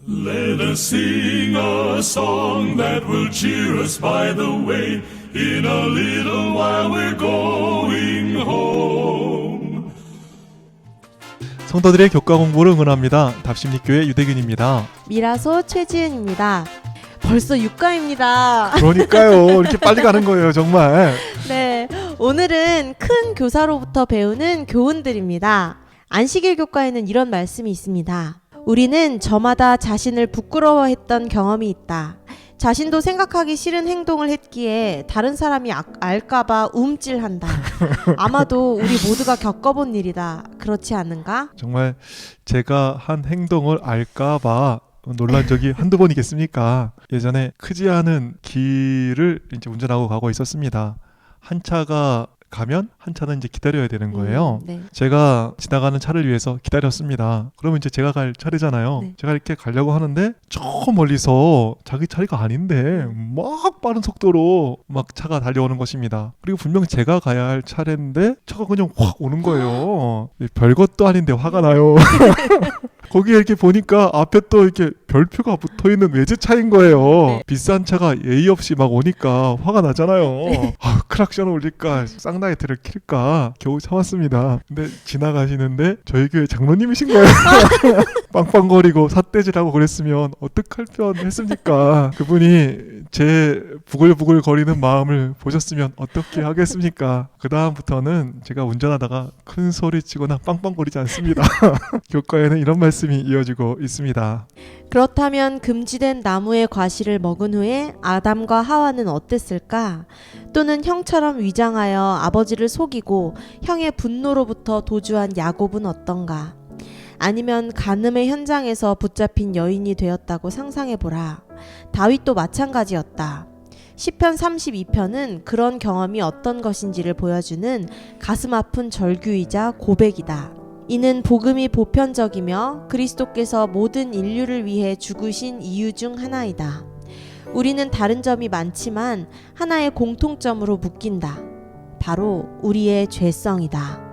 Let us sing a song that will cheer us by the way. In a little while we're going home. 성도들의 교과 공부를 응원합니다. 답심리교회 유대균입니다. 미라소 최지은입니다. 벌써 6과입니다. 그러니까요. 이렇게 빨리 가는 거예요, 정말. 네, 오늘은 큰 교사로부터 배우는 교훈들입니다. 안식일 교과에는 이런 말씀이 있습니다. 우리는 저마다 자신을 부끄러워했던 경험이 있다. 자신도 생각하기 싫은 행동을 했기에 다른 사람이 알까봐 움찔한다. 아마도 우리 모두가 겪어본 일이다. 그렇지 않은가? 정말 제가 한 행동을 알까봐 놀란 적이 한두 번이겠습니까? 예전에 크지 않은 길을 이제 운전하고 가고 있었습니다. 한 차가 가면 한 차는 이제 기다려야 되는 거예요. 네. 제가 지나가는 차를 위해서 기다렸습니다. 그러면 이제 제가 갈 차례잖아요. 네. 제가 이렇게 가려고 하는데 저 멀리서 자기 차례가 아닌데 막 빠른 속도로 막 차가 달려오는 것입니다. 그리고 분명 제가 가야 할 차례인데 차가 그냥 확 오는 거예요. 별것도 아닌데 화가 나요. 거기에 이렇게 보니까 앞에 또 이렇게 별표가 붙어있는 외제차인 거예요. 네. 비싼 차가 예의 없이 막 오니까 화가 나잖아요. 네. 크락션을 올릴까 쌍라이트를 킬까 겨우 참았습니다. 근데 지나가시는데 저희 교회 장로님이신 거예요. 빵빵거리고 삿대질하고 그랬으면 어떡할 뻔했습니까? 그분이 제 부글부글 거리는 마음을 보셨으면 어떻게 하겠습니까? 그 다음부터는 제가 운전하다가 큰 소리 치거나 빵빵거리지 않습니다. 교과에는 이런 말씀이 이어지고 있습니다. 그렇다면 금지된 나무의 과실을 먹은 후에 아담과 하와는 어땠을까? 또는 형처럼 위장하여 아버지를 속이고 형의 분노로부터 도주한 야곱은 어떤가? 아니면 간음의 현장에서 붙잡힌 여인이 되었다고 상상해보라. 다윗도 마찬가지였다. 시편 32편은 그런 경험이 어떤 것인지를 보여주는 가슴 아픈 절규이자 고백이다. 이는 복음이 보편적이며 그리스도께서 모든 인류를 위해 죽으신 이유 중 하나이다. 우리는 다른 점이 많지만 하나의 공통점으로 묶인다. 바로 우리의 죄성이다.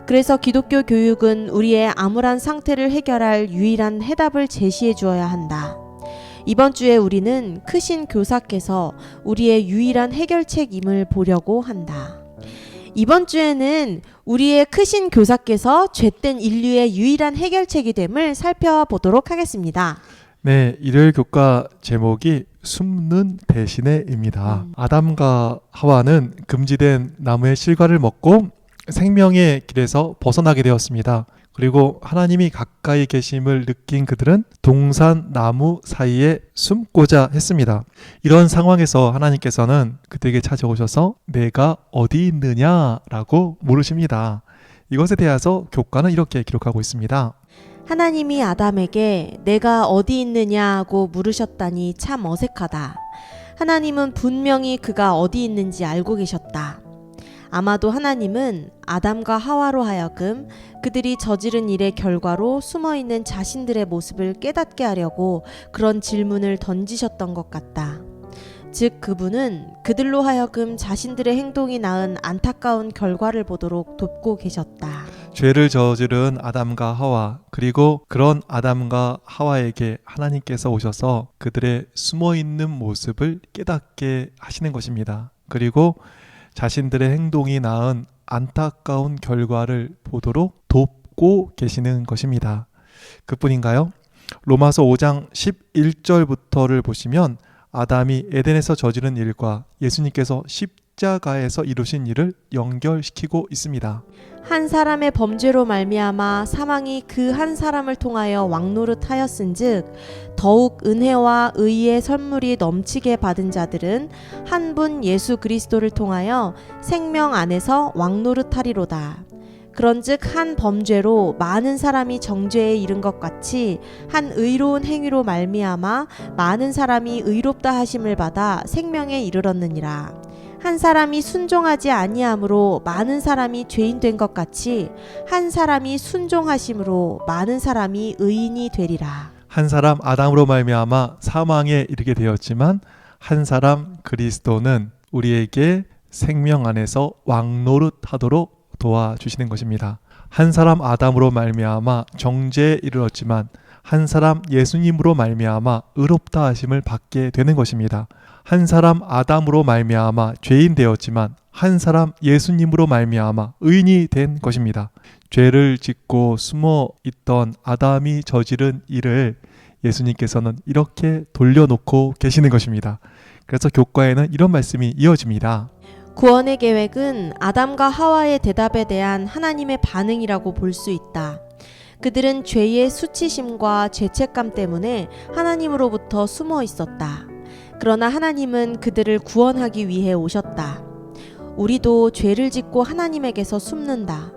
그래서 기독교 교육은 우리의 암울한 상태를 해결할 유일한 해답을 제시해 주어야 한다. 이번 주에 우리는 크신 교사께서 우리의 유일한 해결책임을 보려고 한다. 이번 주에는 우리의 크신 교사께서 죄된 인류의 유일한 해결책이 됨을 살펴보도록 하겠습니다. 네, 일요일 교과 제목이 숨는 대신에입니다. 아담과 하와는 금지된 나무의 실과를 먹고 생명의 길에서 벗어나게 되었습니다. 그리고 하나님이 가까이 계심을 느낀 그들은 동산 나무 사이에 숨고자 했습니다. 이런 상황에서 하나님께서는 그들에게 찾아오셔서 내가 어디 있느냐라고 물으십니다. 이것에 대해서 교과는 이렇게 기록하고 있습니다. 하나님이 아담에게 내가 어디 있느냐고 물으셨다니 참 어색하다. 하나님은 분명히 그가 어디 있는지 알고 계셨다. 아마도 하나님은 아담과 하와로 하여금 그들이 저지른 일의 결과로 숨어있는 자신들의 모습을 깨닫게 하려고 그런 질문을 던지셨던 것 같다. 즉 그분은 그들로 하여금 자신들의 행동이 낳은 안타까운 결과를 보도록 돕고 계셨다. 죄를 저지른 아담과 하와, 그리고 그런 아담과 하와에게 하나님께서 오셔서 그들의 숨어있는 모습을 깨닫게 하시는 것입니다. 그리고 자신들의 행동이 낳은 안타까운 결과를 보도록 돕고 계시는 것입니다. 그뿐인가요? 로마서 5장 11절부터를 보시면 아담이 에덴에서 저지른 일과 예수님께서 십자가에서 이루신 일을 연결시키고 있습니다. 한 사람의 범죄로 말미암아 사망이 그 한 사람을 통하여 왕노릇하였은즉 더욱 은혜와 의의 선물이 넘치게 받은 자들은 한 분 예수 그리스도를 통하여 생명 안에서 왕노릇하리로다. 그런즉 한 범죄로 많은 사람이 정죄에 이른 것 같이 한 의로운 행위로 말미암아 많은 사람이 의롭다 하심을 받아 생명에 이르렀느니라. 한 사람이 순종하지 아니함으로 많은 사람이 죄인 된 것 같이 한 사람이 순종하심으로 많은 사람이 의인이 되리라. 한 사람 아담으로 말미암아 사망에 이르게 되었지만 한 사람 그리스도는 우리에게 생명 안에서 왕노릇하도록 도와주시는 것입니다. 한 사람 아담으로 말미암아 정죄에 이르렀지만 한 사람 예수님으로 말미암아 의롭다 하심을 받게 되는 것입니다. 한 사람 아담으로 말미암아 죄인 되었지만 한 사람 예수님으로 말미암아 의인이 된 것입니다. 죄를 짓고 숨어 있던 아담이 저지른 일을 예수님께서는 이렇게 돌려놓고 계시는 것입니다. 그래서 교과에는 이런 말씀이 이어집니다. 구원의 계획은 아담과 하와의 대답에 대한 하나님의 반응이라고 볼 수 있다. 그들은 죄의 수치심과 죄책감 때문에 하나님으로부터 숨어 있었다. 그러나 하나님은 그들을 구원하기 위해 오셨다. 우리도 죄를 짓고 하나님에게서 숨는다.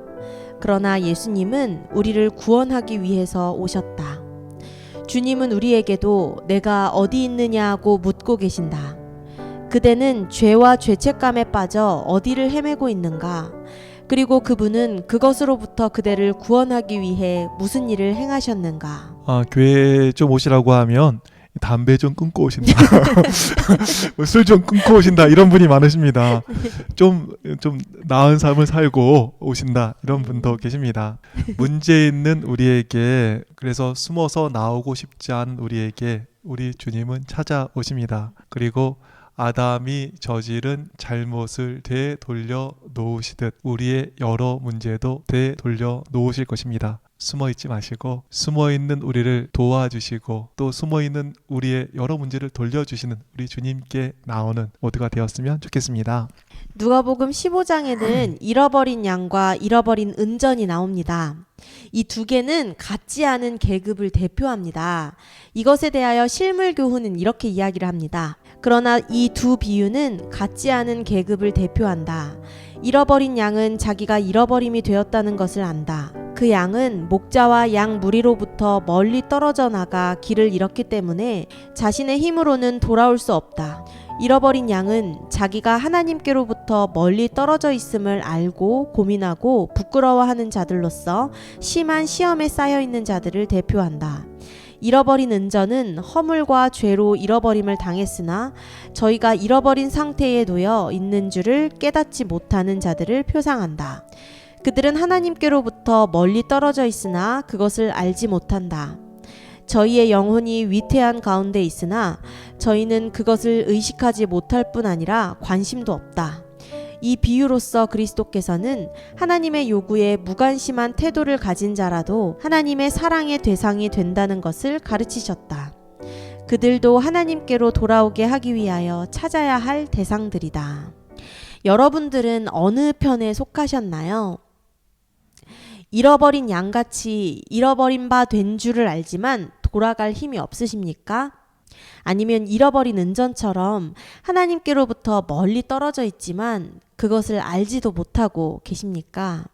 그러나 예수님은 우리를 구원하기 위해서 오셨다. 주님은 우리에게도 내가 어디 있느냐고 묻고 계신다. 그대는 죄와 죄책감에 빠져 어디를 헤매고 있는가? 그리고 그분은 그것으로부터 그대를 구원하기 위해 무슨 일을 행하셨는가? 교회에 좀 오시라고 하면 담배 좀 끊고 오신다. 술 좀 끊고 오신다. 이런 분이 많으십니다. 좀 나은 삶을 살고 오신다. 이런 분도 계십니다. 문제 있는 우리에게, 그래서 숨어서 나오고 싶지 않은 우리에게 우리 주님은 찾아오십니다. 그리고 아담이 저지른 잘못을 되돌려 놓으시듯 우리의 여러 문제도 되돌려 놓으실 것입니다. 숨어있지 마시고 숨어있는 우리를 도와주시고 또 숨어있는 우리의 여러 문제를 돌려주시는 우리 주님께 나오는 모두가 되었으면 좋겠습니다. 누가복음 15장에는 잃어버린 양과 잃어버린 은전이 나옵니다. 이 두 개는 같지 않은 계급을 대표합니다. 이것에 대하여 실물교훈은 이렇게 이야기를 합니다. 그러나 이 두 비유는 같지 않은 계급을 대표한다. 잃어버린 양은 자기가 잃어버림이 되었다는 것을 안다. 그 양은 목자와 양 무리로부터 멀리 떨어져 나가 길을 잃었기 때문에 자신의 힘으로는 돌아올 수 없다. 잃어버린 양은 자기가 하나님께로부터 멀리 떨어져 있음을 알고 고민하고 부끄러워하는 자들로서 심한 시험에 쌓여 있는 자들을 대표한다. 잃어버린 은전은 허물과 죄로 잃어버림을 당했으나 저희가 잃어버린 상태에 놓여 있는 줄을 깨닫지 못하는 자들을 표상한다. 그들은 하나님께로부터 멀리 떨어져 있으나 그것을 알지 못한다. 저희의 영혼이 위태한 가운데 있으나 저희는 그것을 의식하지 못할 뿐 아니라 관심도 없다. 이 비유로서 그리스도께서는 하나님의 요구에 무관심한 태도를 가진 자라도 하나님의 사랑의 대상이 된다는 것을 가르치셨다. 그들도 하나님께로 돌아오게 하기 위하여 찾아야 할 대상들이다. 여러분들은 어느 편에 속하셨나요? 잃어버린 양같이 잃어버린 바 된 줄을 알지만 돌아갈 힘이 없으십니까? 아니면 잃어버린 은전처럼 하나님께로부터 멀리 떨어져 있지만 그것을 알지도 못하고 계십니까?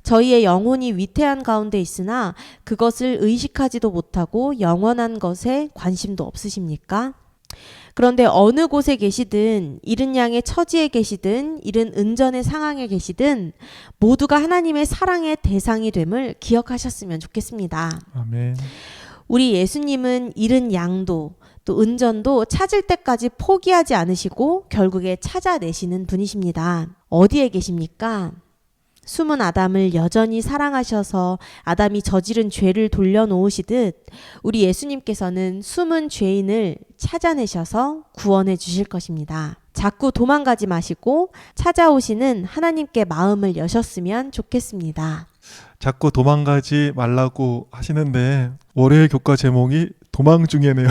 저희의 영혼이 위태한 가운데 있으나 그것을 의식하지도 못하고 영원한 것에 관심도 없으십니까? 그런데 어느 곳에 계시든 잃은 양의 처지에 계시든 잃은 은전의 상황에 계시든 모두가 하나님의 사랑의 대상이 됨을 기억하셨으면 좋겠습니다. 아멘. 우리 예수님은 잃은 양도 또 은전도 찾을 때까지 포기하지 않으시고 결국에 찾아내시는 분이십니다. 어디에 계십니까? 숨은 아담을 여전히 사랑하셔서 아담이 저지른 죄를 돌려놓으시듯 우리 예수님께서는 숨은 죄인을 찾아내셔서 구원해 주실 것입니다. 자꾸 도망가지 마시고 찾아오시는 하나님께 마음을 여셨으면 좋겠습니다. 자꾸 도망가지 말라고 하시는데 월요일 교과 제목이 도망 중이네요.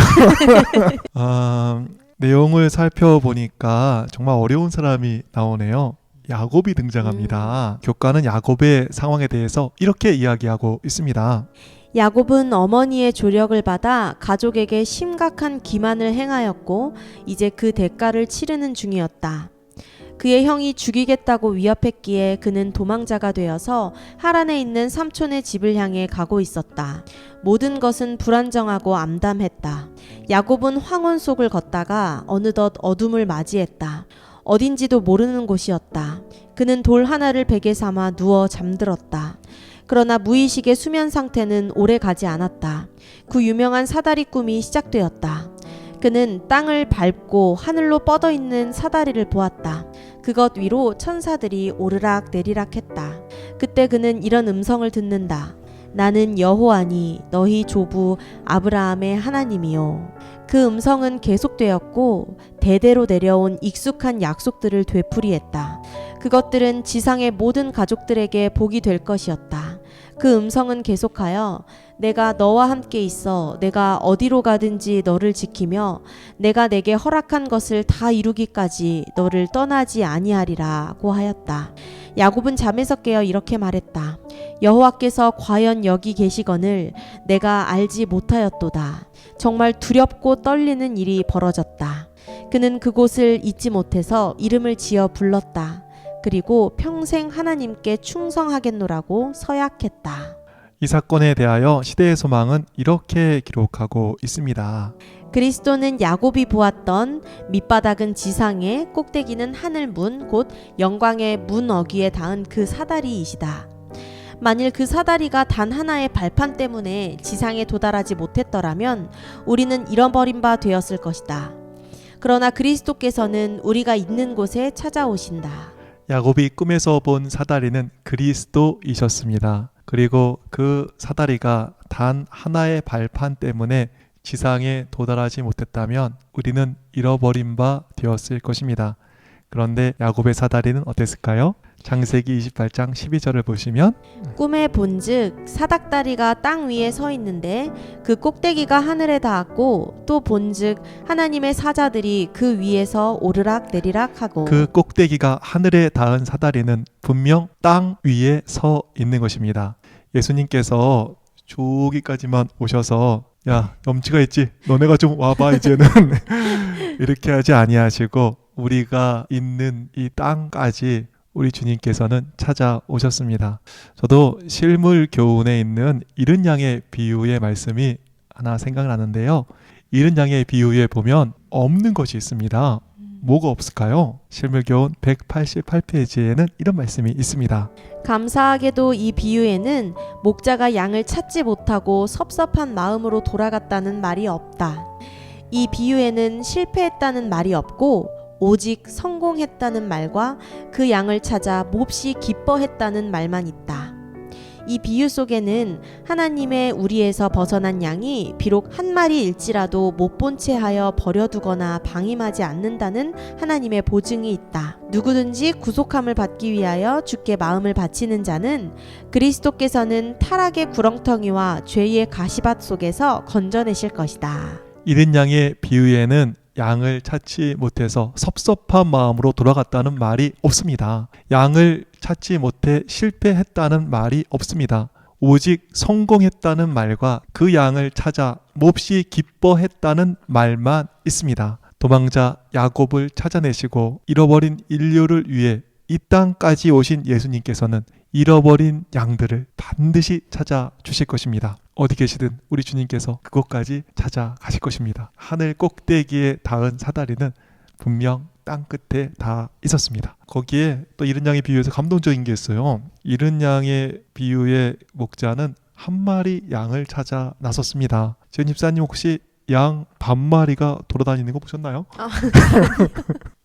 내용을 살펴보니까 정말 어려운 사람이 나오네요. 야곱이 등장합니다. 교과는 야곱의 상황에 대해서 이렇게 이야기하고 있습니다. 야곱은 어머니의 조력을 받아 가족에게 심각한 기만을 행하였고 이제 그 대가를 치르는 중이었다. 그의 형이 죽이겠다고 위협했기에 그는 도망자가 되어서 하란에 있는 삼촌의 집을 향해 가고 있었다. 모든 것은 불안정하고 암담했다. 야곱은 황혼 속을 걷다가 어느덧 어둠을 맞이했다. 어딘지도 모르는 곳이었다. 그는 돌 하나를 베개 삼아 누워 잠들었다. 그러나 무의식의 수면 상태는 오래 가지 않았다. 그 유명한 사다리 꿈이 시작되었다. 그는 땅을 밟고 하늘로 뻗어 있는 사다리를 보았다. 그것 위로 천사들이 오르락 내리락 했다. 그때 그는 이런 음성을 듣는다. 나는 여호와니 너희 조부 아브라함의 하나님이요. 그 음성은 계속되었고 대대로 내려온 익숙한 약속들을 되풀이했다. 그것들은 지상의 모든 가족들에게 복이 될 것이었다. 그 음성은 계속하여 내가 너와 함께 있어 내가 어디로 가든지 너를 지키며 내가 내게 허락한 것을 다 이루기까지 너를 떠나지 아니하리라고 하였다. 야곱은 잠에서 깨어 이렇게 말했다. 여호와께서 과연 여기 계시거늘 내가 알지 못하였도다. 정말 두렵고 떨리는 일이 벌어졌다. 그는 그곳을 잊지 못해서 이름을 지어 불렀다. 그리고 평생 하나님께 충성하겠노라고 서약했다. 이 사건에 대하여 시대의 소망은 이렇게 기록하고 있습니다. 그리스도는 야곱이 보았던 밑바닥은 지상에 꼭대기는 하늘문 곧 영광의 문 어귀에 닿은 그 사다리이시다. 만일 그 사다리가 단 하나의 발판 때문에 지상에 도달하지 못했더라면 우리는 잃어버린 바 되었을 것이다. 그러나 그리스도께서는 우리가 있는 곳에 찾아오신다. 야곱이 꿈에서 본 사다리는 그리스도이셨습니다. 그리고 그 사다리가 단 하나의 발판 때문에 지상에 도달하지 못했다면 우리는 잃어버린 바 되었을 것입니다. 그런데 야곱의 사다리는 어땠을까요? 창세기 28장 12절을 보시면 꿈에 본즉 사닥다리가 땅 위에 서 있는데 그 꼭대기가 하늘에 닿았고 또 본즉 하나님의 사자들이 그 위에서 오르락 내리락 하고 그 꼭대기가 하늘에 닿은 사다리는 분명 땅 위에 서 있는 것입니다. 예수님께서 저기까지만 오셔서 야 염치가 있지 너네가 좀 와봐 이제는 이렇게 하지 아니하시고 우리가 있는 이 땅까지 우리 주님께서는 찾아오셨습니다. 저도 실물 교훈에 있는 이른 양의 비유의 말씀이 하나 생각나는데요. 이른 양의 비유에 보면 없는 것이 있습니다. 뭐가 없을까요? 실물 교훈 188페이지에는 이런 말씀이 있습니다. 감사하게도 이 비유에는 목자가 양을 찾지 못하고 섭섭한 마음으로 돌아갔다는 말이 없다. 이 비유에는 실패했다는 말이 없고 오직 성공했다는 말과 그 양을 찾아 몹시 기뻐했다는 말만 있다. 이 비유 속에는 하나님의 우리에서 벗어난 양이 비록 한 마리일지라도 못 본 채 하여 버려두거나 방임하지 않는다는 하나님의 보증이 있다. 누구든지 구속함을 받기 위하여 주께 마음을 바치는 자는 그리스도께서는 타락의 구렁텅이와 죄의 가시밭 속에서 건져내실 것이다. 이른 양의 비유에는 양을 찾지 못해서 섭섭한 마음으로 돌아갔다는 말이 없습니다. 양을 찾지 못해 실패했다는 말이 없습니다. 오직 성공했다는 말과 그 양을 찾아 몹시 기뻐했다는 말만 있습니다. 도망자 야곱을 찾아내시고 잃어버린 인류를 위해 이 땅까지 오신 예수님께서는 잃어버린 양들을 반드시 찾아주실 것입니다. 어디 계시든 우리 주님께서 그곳까지 찾아가실 것입니다. 하늘 꼭대기에 닿은 사다리는 분명 땅 끝에 다 있었습니다. 거기에 또 이른 양의 비유에서 감동적인 게 있어요. 이른 양의 비유의 목자는 한 마리 양을 찾아 나섰습니다. 지금 집사님 혹시 양 반마리가 돌아다니는 거 보셨나요?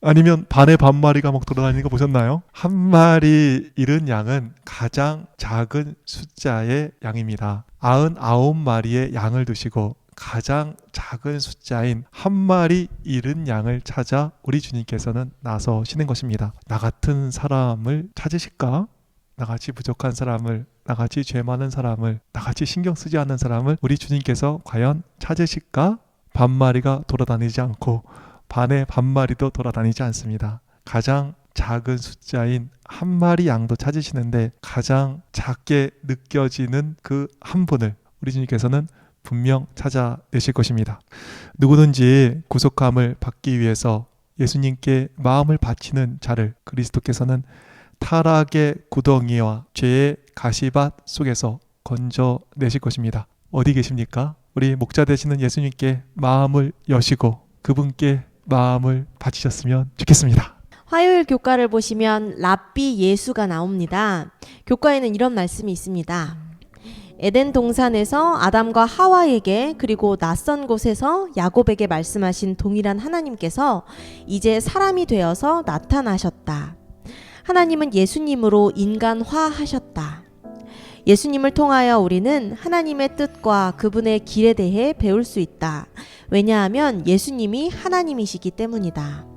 아니면 반의 반마리가 막 돌아다니는 거 보셨나요? 한 마리 잃은 양은 가장 작은 숫자의 양입니다. 99마리의 양을 두시고 가장 작은 숫자인 한 마리 잃은 양을 찾아 우리 주님께서는 나서시는 것입니다. 나 같은 사람을 찾으실까? 나같이 부족한 사람을, 나같이 죄 많은 사람을, 나같이 신경 쓰지 않는 사람을 우리 주님께서 과연 찾으실까? 반마리가 돌아다니지 않고 반의 반마리도 돌아다니지 않습니다. 가장 작은 숫자인 한 마리 양도 찾으시는데 가장 작게 느껴지는 그 한 분을 우리 주님께서는 분명 찾아내실 것입니다. 누구든지 구속함을 받기 위해서 예수님께 마음을 바치는 자를 그리스도께서는 타락의 구덩이와 죄의 가시밭 속에서 건져내실 것입니다. 어디 계십니까? 우리 목자 되시는 예수님께 마음을 여시고 그분께 마음을 바치셨으면 좋겠습니다. 화요일 교과를 보시면 랍비 예수가 나옵니다. 교과에는 이런 말씀이 있습니다. 에덴 동산에서 아담과 하와에게 그리고 낯선 곳에서 야곱에게 말씀하신 동일한 하나님께서 이제 사람이 되어서 나타나셨다. 하나님은 예수님으로 인간화하셨다. 예수님을 통하여 우리는 하나님의 뜻과 그분의 길에 대해 배울 수 있다. 왜냐하면 예수님이 하나님이시기 때문이다.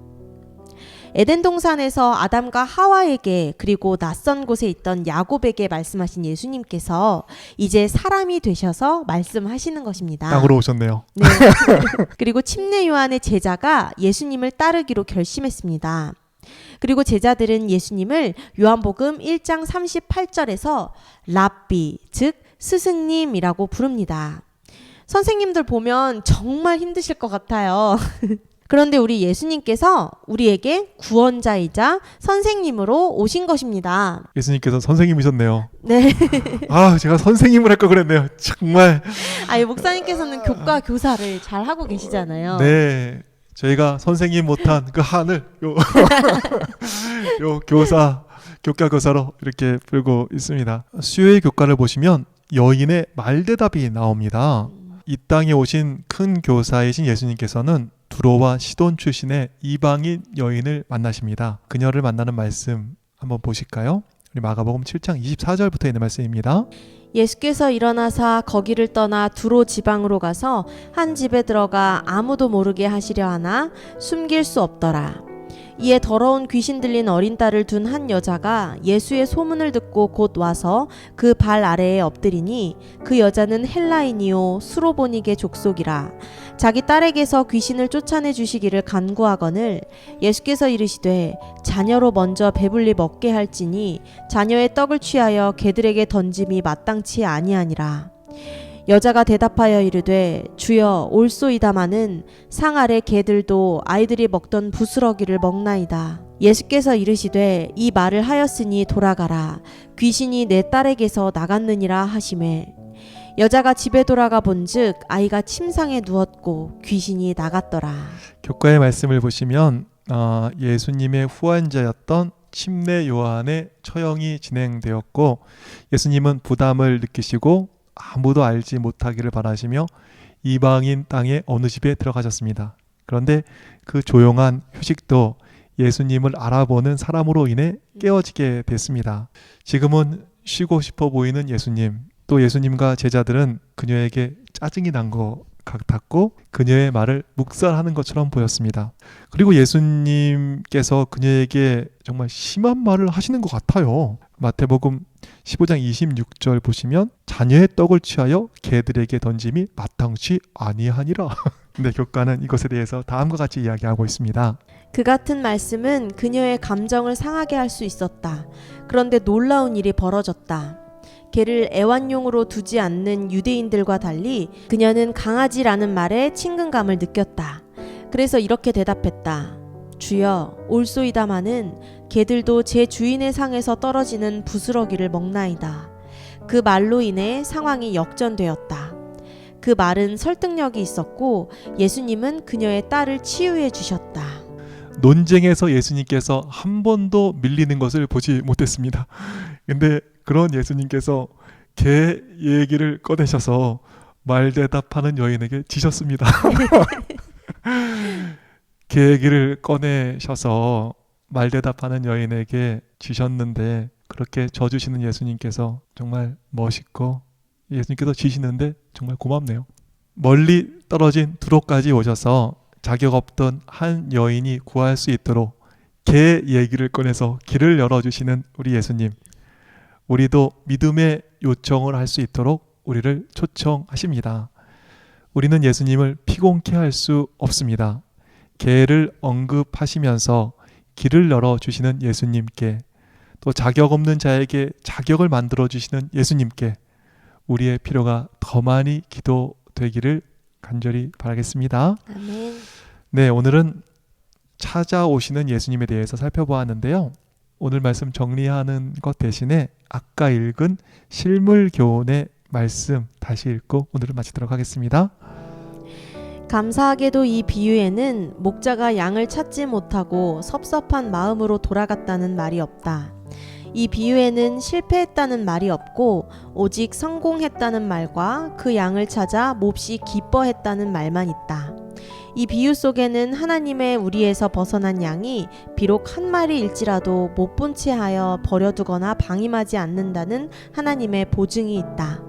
에덴 동산에서 아담과 하와에게 그리고 낯선 곳에 있던 야곱에게 말씀하신 예수님께서 이제 사람이 되셔서 말씀하시는 것입니다. 땅으로 오셨네요. 네. 그리고 침례 요한의 제자가 예수님을 따르기로 결심했습니다. 그리고 제자들은 예수님을 요한복음 1장 38절에서 랍비, 즉 스승님이라고 부릅니다. 선생님들 보면 정말 힘드실 것 같아요. 그런데 우리 예수님께서 우리에게 구원자이자 선생님으로 오신 것입니다. 예수님께서 선생님이셨네요. 네. 아, 제가 선생님을 할 걸 그랬네요. 정말. 아니, 목사님께서는 교과 교사를 잘 하고 계시잖아요. 네. 저희가 선생님 못한 그 한을 요 교사, 교과 교사로 이렇게 풀고 있습니다. 수요일 교과를 보시면 여인의 말대답이 나옵니다. 이 땅에 오신 큰 교사이신 예수님께서는 두로와 시돈 출신의 이방인 여인을 만나십니다. 그녀를 만나는 말씀 한번 보실까요? 우리 마가복음 7장 24절부터 있는 말씀입니다. 예수께서 일어나사 거기를 떠나 두로 지방으로 가서 한 집에 들어가 아무도 모르게 하시려 하나 숨길 수 없더라. 이에 더러운 귀신 들린 어린 딸을 둔 한 여자가 예수의 소문을 듣고 곧 와서 그 발 아래에 엎드리니 그 여자는 헬라인이요 수로보니게 족속이라. 자기 딸에게서 귀신을 쫓아내 주시기를 간구하거늘 예수께서 이르시되 자녀로 먼저 배불리 먹게 할지니 자녀의 떡을 취하여 개들에게 던짐이 마땅치 아니하니라. 여자가 대답하여 이르되 주여 올소이다마는 상 아래 개들도 아이들이 먹던 부스러기를 먹나이다. 예수께서 이르시되 이 말을 하였으니 돌아가라. 귀신이 내 딸에게서 나갔느니라 하시매 여자가 집에 돌아가 본즉 아이가 침상에 누웠고 귀신이 나갔더라. 교과의 말씀을 보시면 예수님의 후원자였던 침례 요한의 처형이 진행되었고 예수님은 부담을 느끼시고 아무도 알지 못하기를 바라시며 이방인 땅의 어느 집에 들어가셨습니다. 그런데 그 조용한 휴식도 예수님을 알아보는 사람으로 인해 깨어지게 됐습니다. 지금은 쉬고 싶어 보이는 예수님, 또 예수님과 제자들은 그녀에게 짜증이 난 것 같았고 그녀의 말을 묵살하는 것처럼 보였습니다. 그리고 예수님께서 그녀에게 정말 심한 말을 하시는 것 같아요. 마태복음 15장 26절 보시면 자녀의 떡을 취하여 개들에게 던짐이 마땅치 아니하니라. 근데 교과는 이것에 대해서 다음과 같이 이야기하고 있습니다. 그 같은 말씀은 그녀의 감정을 상하게 할 수 있었다. 그런데 놀라운 일이 벌어졌다. 개를 애완용으로 두지 않는 유대인들과 달리 그녀는 강아지라는 말에 친근감을 느꼈다. 그래서 이렇게 대답했다. 주여 올소이다마는 개들도 제 주인의 상에서 떨어지는 부스러기를 먹나이다. 그 말로 인해 상황이 역전되었다. 그 말은 설득력이 있었고 예수님은 그녀의 딸을 치유해 주셨다. 논쟁에서 예수님께서 한 번도 밀리는 것을 보지 못했습니다. 근데 그런 예수님께서 개 얘기를 꺼내셔서 말대답하는 여인에게 지셨습니다. 개 얘기를 꺼내셔서 말대답하는 여인에게 지셨는데 그렇게 져주시는 예수님께서 정말 멋있고 예수님께서 지시는데 정말 고맙네요. 멀리 떨어진 두로까지 오셔서 자격 없던 한 여인이 구할 수 있도록 개 얘기를 꺼내서 길을 열어주시는 우리 예수님. 우리도 믿음의 요청을 할 수 있도록 우리를 초청하십니다. 우리는 예수님을 피곤케 할 수 없습니다. 개를 언급하시면서 길을 열어주시는 예수님께 또 자격 없는 자에게 자격을 만들어주시는 예수님께 우리의 필요가 더 많이 기도되기를 간절히 바라겠습니다. 아멘. 네, 오늘은 찾아오시는 예수님에 대해서 살펴보았는데요. 오늘 말씀 정리하는 것 대신에 아까 읽은 실물 교훈의 말씀 다시 읽고 오늘을 마치도록 하겠습니다. 감사하게도 이 비유에는 목자가 양을 찾지 못하고 섭섭한 마음으로 돌아갔다는 말이 없다. 이 비유에는 실패했다는 말이 없고 오직 성공했다는 말과 그 양을 찾아 몹시 기뻐했다는 말만 있다. 이 비유 속에는 하나님의 우리에서 벗어난 양이 비록 한 마리일지라도 못 본 채 하여 버려두거나 방임하지 않는다는 하나님의 보증이 있다.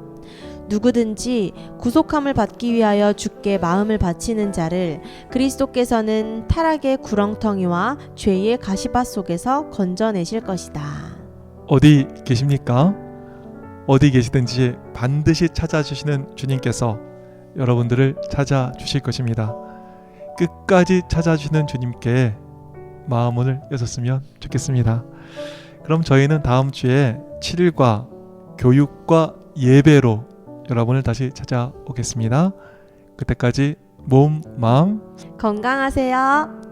누구든지 구속함을 받기 위하여 주께 마음을 바치는 자를 그리스도께서는 타락의 구렁텅이와 죄의 가시밭 속에서 건져내실 것이다. 어디 계십니까? 어디 계시든지 반드시 찾아주시는 주님께서 여러분들을 찾아주실 것입니다. 끝까지 찾아주시는 주님께 마음문을 여셨으면 좋겠습니다. 그럼 저희는 다음 주에 7일과 교육과 예배로 여러분을 다시 찾아오겠습니다. 그때까지 몸, 마음 건강하세요.